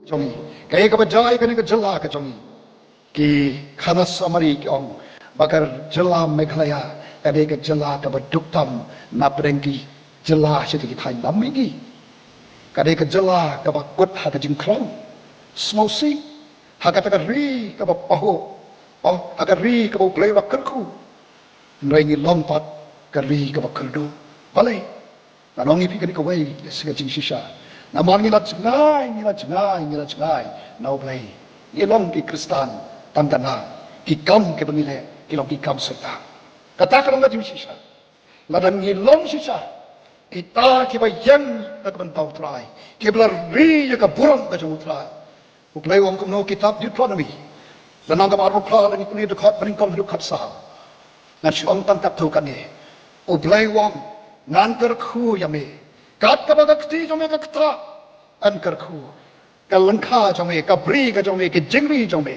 종이 kaya ka bajai kani ka jala ka jongi ki khana samari ki ong bakar jala Meghalaya kade ka jala ka baduktam na prengki jala shiti ki thai namigi kade ka jala ka bakut ha ka jingkrong smosi ha ka ta ri ka paho ha ka ri ka play bakku ngi lompat ka ri ka bakku balai nanongi pi kani ka wai sega jing shisha na mangi la cngai nau play ilong ki kristan tandana ki kam ke bangile ilong ki kam serta kata ka ngi shisha la dan ilong shisha kita ki ba yang ka ban tau trai ki blar ri ya ka burang ka jung trai u play wong kum no kitab Deuteronomy dan ang ka maru kla ni kuni dekat paling kom dekat sa na syong tan tap tu kan ni u play wong ngan ter khu ya me kat ka ba kti jong me ka ktra an kar khu ka langkha jong me ka bri ka jong me ki jingri jong me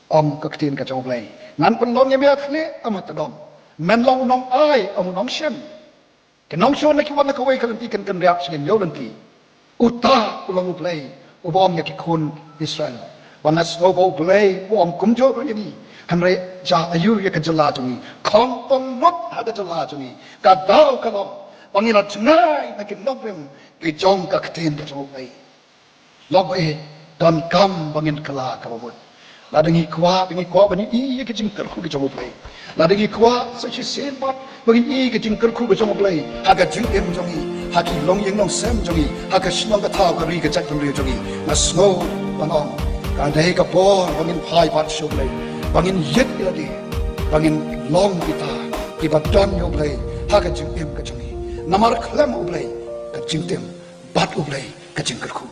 om ka ktin ka jong play ngan pun long ya me khne amat dom men long nong ai om nong shem ke nong shon na ki wan ka wei ka ti kan reak sing yo lanti uta ulong play ubom ya ki kun Israel wana snow play om kum jo ri ni kan re ja ayu ya ka jala jong khong pong mot ha ka jala jong ka dau ka lo pangila cngai na ki nopem ki jong ka ktin ka jong play log e dan kam bangin kala ka bot la dengi kwa bani i ke jing ter khu ke jong play la dengi kwa sa chi sen bat bangin i ke jing ter khu ke jong play ha ka jing em jong i ha ki long yeng long sem jong i ha ka shnong ka thao ka ri ka chat jong ri jong i na snow banong ka dei ka por bangin phai bat shu play bangin yet ila di bangin long kita ki bat don yo play ha ka jing em ka jong i namar khlam u play ka jing tem bat u play ka jing ter khu